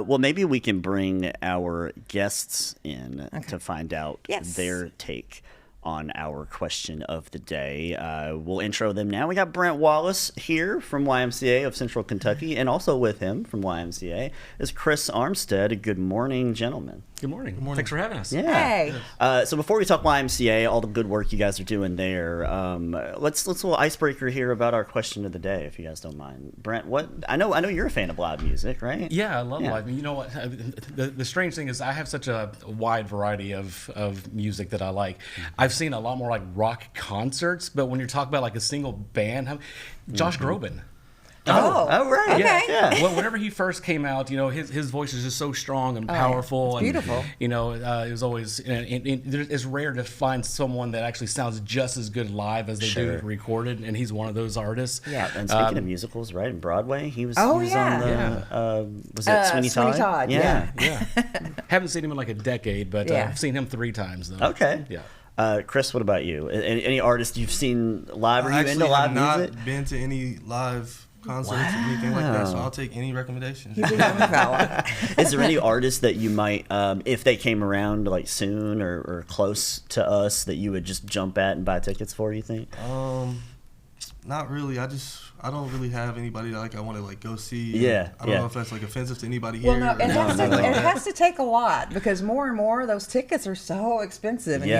Well, maybe we can bring our guests in to find out their take on our question of the day. We'll intro them now. We got Brent Wallace here from YMCA of Central Kentucky, and also with him from YMCA is Chris Armstead. Good morning, gentlemen. Good morning. Good morning. Thanks for having us. Yeah. Hey. So before we talk YMCA, all the good work you guys are doing there, let's a little icebreaker here about our question of the day, if you guys don't mind. Brent, what I know you're a fan of live music, right? Yeah, I love live. You know what? The strange thing is I have such a wide variety of music that I like. I've seen a lot more like rock concerts, but when you're talking about like a single band, Josh Groban. Oh, right. Okay. Yeah. Well, whenever he first came out, his voice is just so strong and powerful. It's beautiful. And, it was always, it's rare to find someone that actually sounds just as good live as they do recorded, and he's one of those artists. Yeah, and speaking of musicals, right, in Broadway, he was, Oh, he was yeah. on the, was it Sweeney Todd? Sweeney Todd, Yeah. Haven't seen him in like a decade, but I've seen him 3 times, though. Okay. Yeah. Chris, what about you? Any artists you've seen live? Are you into live music? I've not been to any live concerts or anything like that, so I'll take any recommendation. He's a young fella. Is there any artist that you might, if they came around like soon or close to us, that you would just jump at and buy tickets for, you think? Not really. I don't really have anybody that I want to go see. Yeah. I don't know if that's offensive to anybody here. Well, no, it has to take a lot, because more and more those tickets are so expensive, and you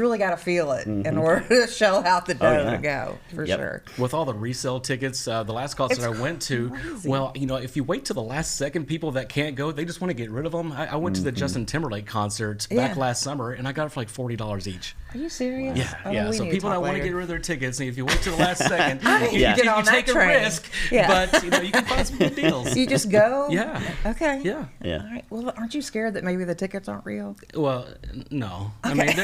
really got to feel it in order to shell out the dough to go, for sure. With all the resale tickets, the last concert I went to, crazy. well, if you wait till the last second, people that can't go, they just want to get rid of them. I went to the Justin Timberlake concert back last summer, and I got it for like $40 each. Are you serious? Yeah. So people that want to get rid of their tickets, and if you wait till the last second, you get on that take a train. risk, but you can find some good deals. You just go? Yeah. Okay. Yeah. All right. Well, aren't you scared that maybe the tickets aren't real? Well, no. I mean,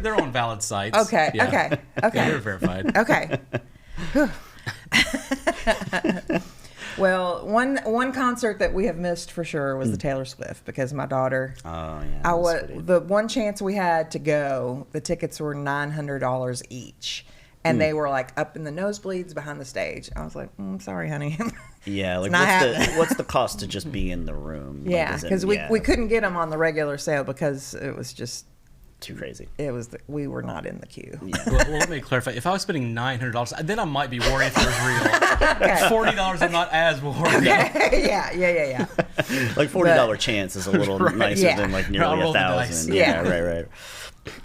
they're on valid sites. Okay. Yeah. Okay. Yeah, they're verified. Okay. Well, one concert that we have missed for sure was the Taylor Swift, because my daughter. Oh yeah. The one chance we had to go, the tickets were $900 each, and they were like up in the nosebleeds behind the stage. I was like, sorry, honey. Yeah, like what's the cost to just be in the room? Yeah, because we couldn't get them on the regular sale because it was just too crazy. We were not in the queue. Yeah. Well, let me clarify. If I was spending $900, then I might be worried if it was real. $40, I'm not as worried. Yeah. Like $40 chance is a little nicer than like nearly $1,000. Yeah, right.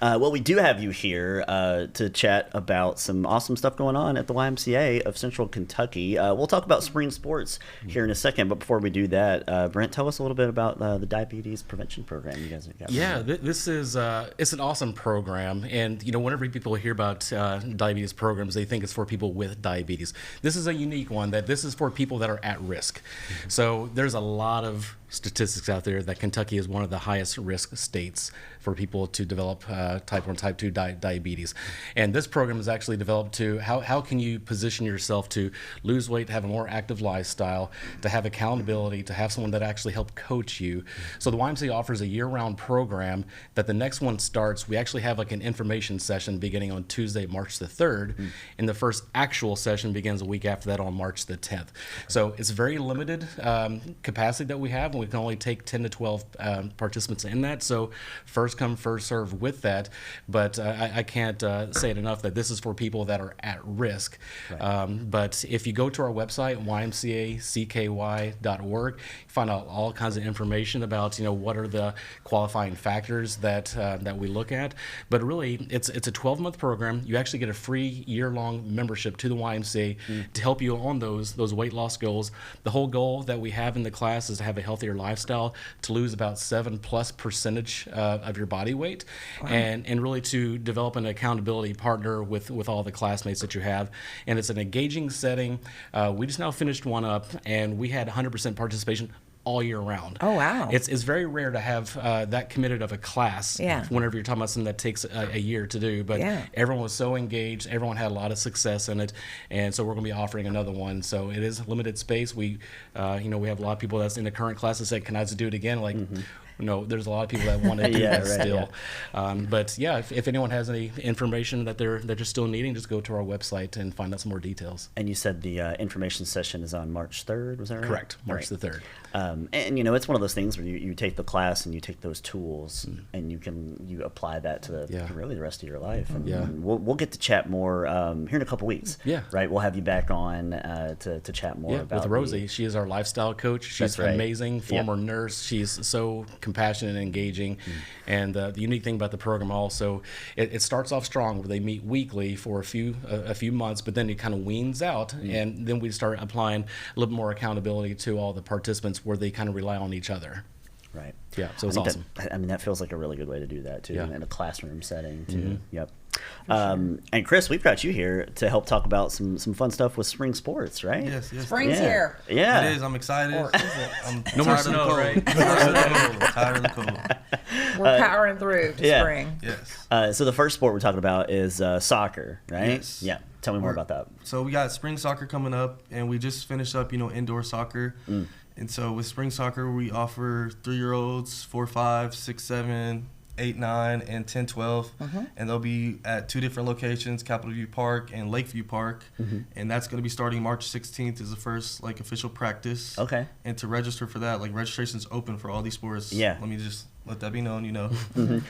Well, we do have you here to chat about some awesome stuff going on at the YMCA of Central Kentucky. We'll talk about spring sports here in a second, but before we do that, Brent, tell us a little bit about the diabetes prevention program you guys have got. Yeah, this is it's an awesome program, and whenever people hear about diabetes programs, they think it's for people with diabetes. This is a unique one, that this is for people that are at risk. So there's a lot of statistics out there that Kentucky is one of the highest risk states for people to develop type 1, type 2 diabetes. And this program is actually developed to how can you position yourself to lose weight, to have a more active lifestyle, to have accountability, to have someone that actually help coach you. So the YMCA offers a year-round program that the next one starts. We actually have like an information session beginning on Tuesday, March the 3rd, and the first actual session begins a week after that on March the 10th. So it's very limited capacity that we have, and we can only take 10 to 12 participants in that. So first come, first serve with that. But I can't say it enough that this is for people that are at risk. Right. But if you go to our website, ymcacky.org, you find out all kinds of information about what are the qualifying factors that we look at. But really, it's a 12-month program. You actually get a free year-long membership to the YMCA to help you on those weight loss goals. The whole goal that we have in the class is to have a healthier lifestyle, to lose about 7+% of your body weight, and really to develop an accountability partner with all the classmates that you have. And it's an engaging setting. We just now finished one up, and we had 100% participation all year round. Oh, wow. It's very rare to have that committed of a class whenever you're talking about something that takes a year to do. But everyone was so engaged. Everyone had a lot of success in it. And so we're going to be offering another one. So it is limited space. We have a lot of people that's in the current class that said, can I just do it again? Like, No, there's a lot of people that want to do that still. Yeah. But yeah, if anyone has any information that they're just still needing, just go to our website and find out some more details. And you said the information session is on March 3rd, was that right? Correct, March the 3rd. And it's one of those things where you take the class and you take those tools and you apply that to really the rest of your life. And we'll get to chat more here in a couple weeks. Yeah. Right. We'll have you back on to chat more about with Rosie. She is our lifestyle coach. She's amazing, former nurse. She's so compassionate and engaging. And the unique thing about the program also, it starts off strong where they meet weekly for a few months, but then it kind of weans out, and then we start applying a little bit more accountability to all the participants where they kind of rely on each other. Right. Yeah. So it's awesome. That feels like a really good way to do that too, in a classroom setting too. Yep. And Chris, we've got you here to help talk about some fun stuff with spring sports, right? Yes. Spring's here. Yeah. It is. I'm excited. I'm no more snow, right? Tired of the cold. We're powering through to spring. Yes. So the first sport we're talking about is soccer, right? Yes. Yeah. Tell me more about that. So we got spring soccer coming up, and we just finished up, indoor soccer. And so with spring soccer, we offer 3-year-olds, 4, 5, 6, 7, 8, 9, and 10, 12. And they'll be at 2 different locations, Capitol View Park and Lakeview Park. And that's going to be starting March 16th is the first official practice. Okay. And to register for that, registration's open for all these sports. Yeah. Let me just let that be known,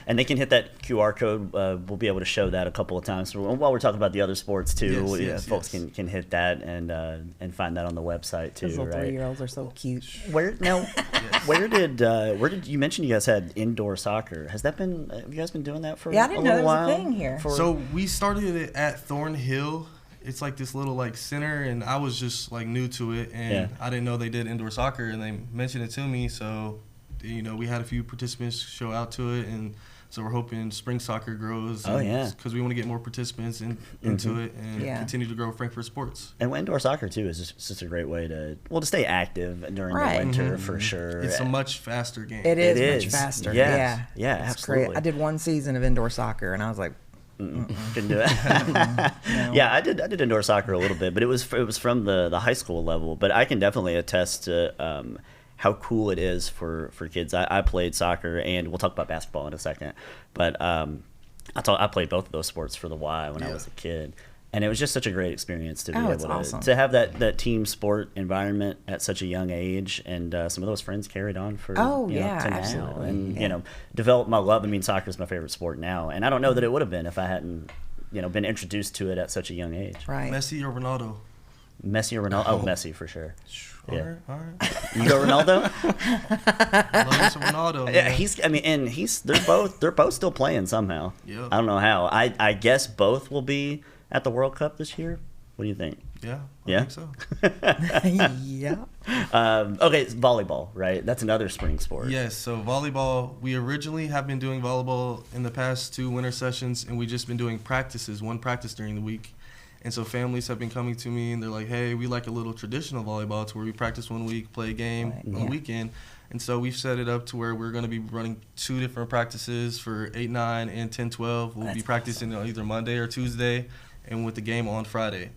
And they can hit that QR code. We'll be able to show that a couple of times. So while we're talking about the other sports too, folks can hit that and find that on the website too. Those little 3-year-olds are so cute. Where did you mention you guys had indoor soccer? Have you guys been doing that for I didn't know there was a a thing here. So we started it at Thornhill. It's this little center, and I was just new to it, and I didn't know they did indoor soccer, and they mentioned it to me. So we had a few participants show out to it, and so we're hoping spring soccer grows. Because we want to get more participants into it and continue to grow Frankfurt sports. And indoor soccer too is just a great way to stay active during the winter for sure. It's a much faster game. It is much faster. Yeah, absolutely. Great. I did one season of indoor soccer, and I was like, couldn't do it. No. Yeah, I did indoor soccer a little bit, but it was from the high school level. But I can definitely attest to how cool it is for kids. I played soccer, and we'll talk about basketball in a second. But I played both of those sports for the Y when I was a kid. And it was just such a great experience to be able to have that team sport environment at such a young age, and some of those friends carried on for to now, and developed my love. I mean, soccer is my favorite sport now, and I don't know that it would have been if I hadn't been introduced to it at such a young age. Right. Messi or Ronaldo? Messi or Ronaldo? Oh, Messi for sure. All right. You go Ronaldo? I love some Ronaldo. Yeah, they're both still playing somehow. Yeah. I don't know how. I guess both will be at the World Cup this year. What do you think? Yeah, I think so. Yeah. Okay, it's volleyball, right? That's another spring sport. Yes, so volleyball, we originally have been doing volleyball in the past 2 winter sessions, and we've just been doing one practice during the week. And so families have been coming to me, and they're like, hey, we like a little traditional volleyball to where we practice one week, play a game on the weekend. And so we've set it up to where we're going to be running 2 different practices for 8, 9, and 10, 12. We'll be practicing on either Monday or Tuesday, and with the game on Friday.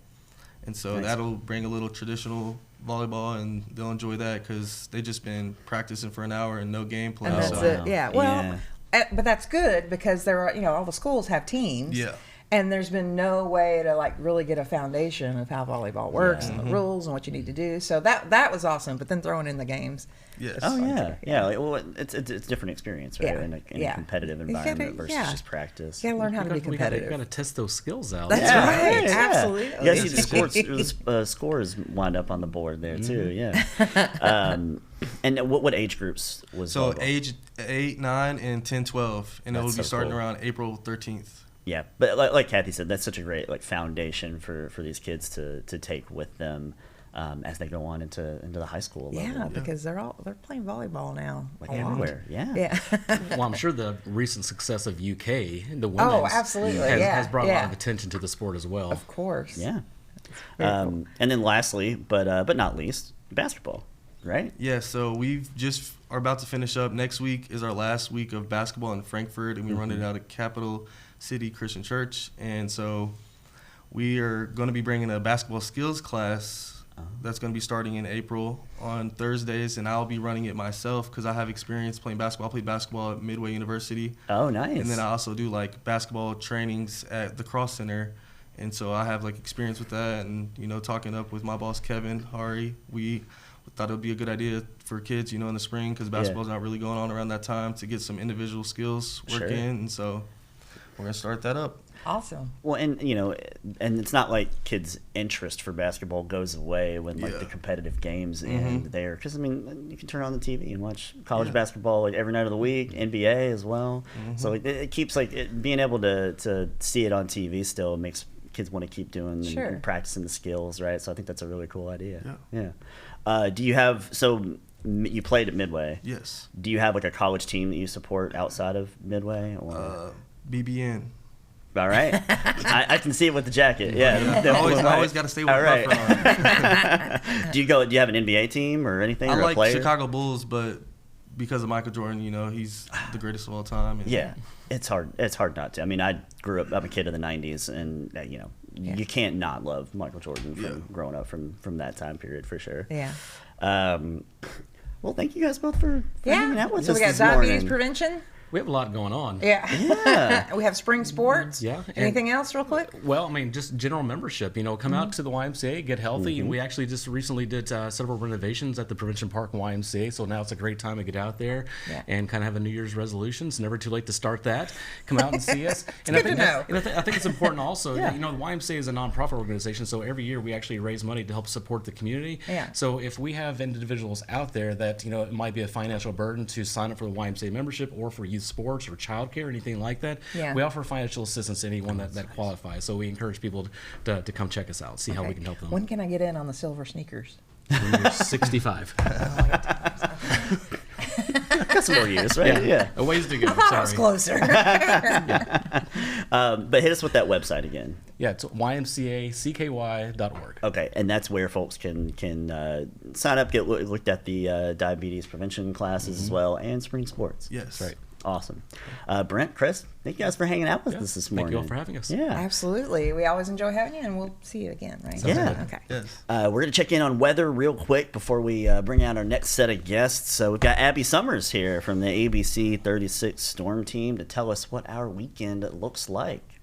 And so that'll bring a little traditional volleyball, and they'll enjoy that because they've just been practicing for an hour and no game play. And that's it. Yeah. Well, but that's good because there are, all the schools have teams. Yeah. And there's been no way to really get a foundation of how volleyball works and the rules and what you need to do. So that was awesome. But then throwing in the games. Yes. Oh yeah. Well, it's a different experience, right? In a competitive environment versus just practice. You gotta learn how to be competitive. You gotta test those skills out. That's right. Yeah. Absolutely. Yeah, the scores wind up on the board there too. Yeah. And what age groups was so volleyball? Age 8, 9, and 10, 12, and it will be starting around April 13th. Yeah, but like Kathy said, that's such a great foundation for these kids to take with them as they go on into the high school level. Yeah, because they're playing volleyball now. Everywhere. Yeah. Well, I'm sure the recent success of UK, the women's, absolutely, has brought a lot of attention to the sport as well. Of course. Yeah. Cool. And then lastly, but not least, basketball, right? Yeah. So we've just are about to finish up. Next week is our last week of basketball in Frankfurt, and we run it out of Capital City Christian Church, and so we are going to be bringing a basketball skills class That's going to be starting in April on Thursdays, and I'll be running it myself because I have experience playing basketball. I played basketball at Midway University. Oh, nice. And then I also do like basketball trainings at the Cross Center, and so I have like experience with that. And talking up with my boss Kevin Hari, we thought it would be a good idea for kids, in the spring because basketball's not really going on around that time to get some individual skills work in, and so we're gonna start that up. Awesome. Well, and and it's not like kids' interest for basketball goes away when like the competitive games end there, because you can turn on the TV and watch college basketball like every night of the week, NBA as well. So it keeps being able to see it on TV still makes kids want to keep doing and practicing the skills, right? So I think that's a really cool idea. Do you have you played at Midway? Yes. Do you have like a college team that you support outside of Midway or BBN? All right. I can see it with the jacket. Yeah. I always got to stay with my buffer on. Do you have an NBA team or anything? I or like a player? Chicago Bulls, but because of Michael Jordan, he's the greatest of all time. And it's hard. It's hard not to. I mean, I'm a kid of the '90s, and you can't not love Michael Jordan from growing up from that time period for sure. Yeah. Well, thank you guys both for hanging out with us. So we got diabetes prevention. We have a lot going on. Yeah. We have spring sports. Yeah. Anything else real quick? Well, just general membership. Come out to the YMCA, get healthy. And we actually just recently did several renovations at the Prevention Park YMCA. So now it's a great time to get out there and kind of have a New Year's resolution. It's never too late to start that. Come out and see us. And I think it's important also. The YMCA is a nonprofit organization. So every year we actually raise money to help support the community. Yeah. So if we have individuals out there that, it might be a financial burden to sign up for the YMCA membership or for youth sports or childcare or anything like that, we offer financial assistance to anyone that qualifies. So we encourage people to come check us out, see how we can help them. When can I get in on the silver sneakers? When you're 65. Got some more years, right? Yeah. A ways to go. Sorry. I was closer. But hit us with that website again. Yeah, it's ymcacky.org. Okay, and that's where folks can sign up, get looked at the diabetes prevention classes as well, and spring sports. Yes. That's right. Awesome. Brent, Chris, thank you guys for hanging out with us this morning. Thank you all for having us. Yeah. Absolutely. We always enjoy having you, and we'll see you again, right? Yeah. Okay. Yes. We're going to check in on weather real quick before we bring out our next set of guests. So we've got Abby Summers here from the ABC 36 Storm Team to tell us what our weekend looks like.